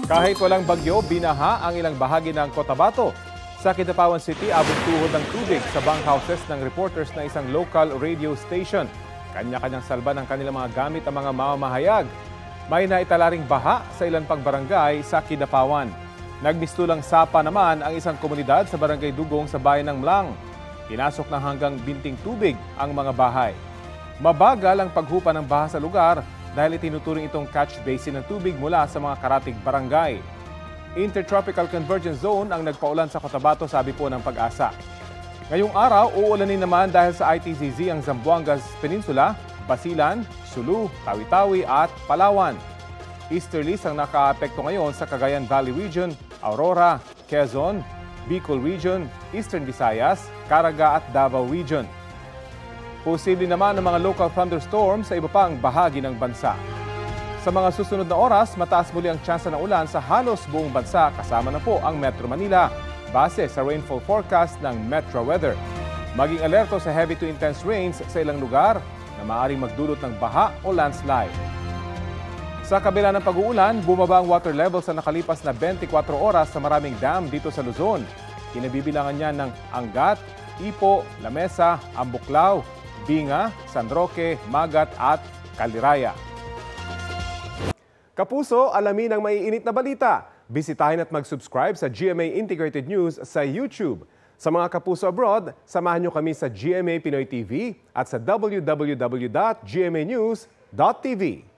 Kahit walang bagyo, binaha ang ilang bahagi ng Cotabato. Sa Kidapawan City, abot tuhod ng tubig sa bunkhouses ng reporters ng isang local radio station. Kanya-kanyang salba ng kanilang mga gamit ang mga mamamahayag. May naitala ring baha sa ilan pang barangay sa Kidapawan. Nagmistulang sapa naman ang isang komunidad sa barangay Dugong sa bayan ng Mlang. Pinasok ng hanggang binting tubig ang mga bahay. Mabagal ang paghupa ng baha sa lugar dahil itinuturing itong catch basin ng tubig mula sa mga karatig barangay. Intertropical Convergence Zone ang nagpaulan sa Cotabato, sabi po ng Pag-asa. Ngayong araw, uulanin naman dahil sa ITZZ ang Zamboangas Peninsula, Basilan, Sulu, Tawi-Tawi at Palawan. Easterlies ang nakaapekto ngayon sa Cagayan Valley Region, Aurora, Quezon, Bicol Region, Eastern Visayas, Caraga at Davao Region. Posible naman ng mga local thunderstorms sa iba pang bahagi ng bansa. Sa mga susunod na oras, mataas muli ang tsansa ng ulan sa halos buong bansa kasama na po ang Metro Manila base sa rainfall forecast ng Metro Weather. Maging alerto sa heavy to intense rains sa ilang lugar na maaaring magdulot ng baha o landslide. Sa kabila ng pag-uulan, bumaba ang water level sa nakalipas na 24 oras sa maraming dam dito sa Luzon. Kinabibilangan niya ng Angat, Ipo, Lamesa, Ambuklao, Binga, San Roque, Magat at Caliraya. Kapuso, alamin ang maiinit na balita. Bisitahin at mag-subscribe sa GMA Integrated News sa YouTube. Sa mga kapuso abroad, samahan niyo kami sa GMA Pinoy TV at sa www.gmanews.tv.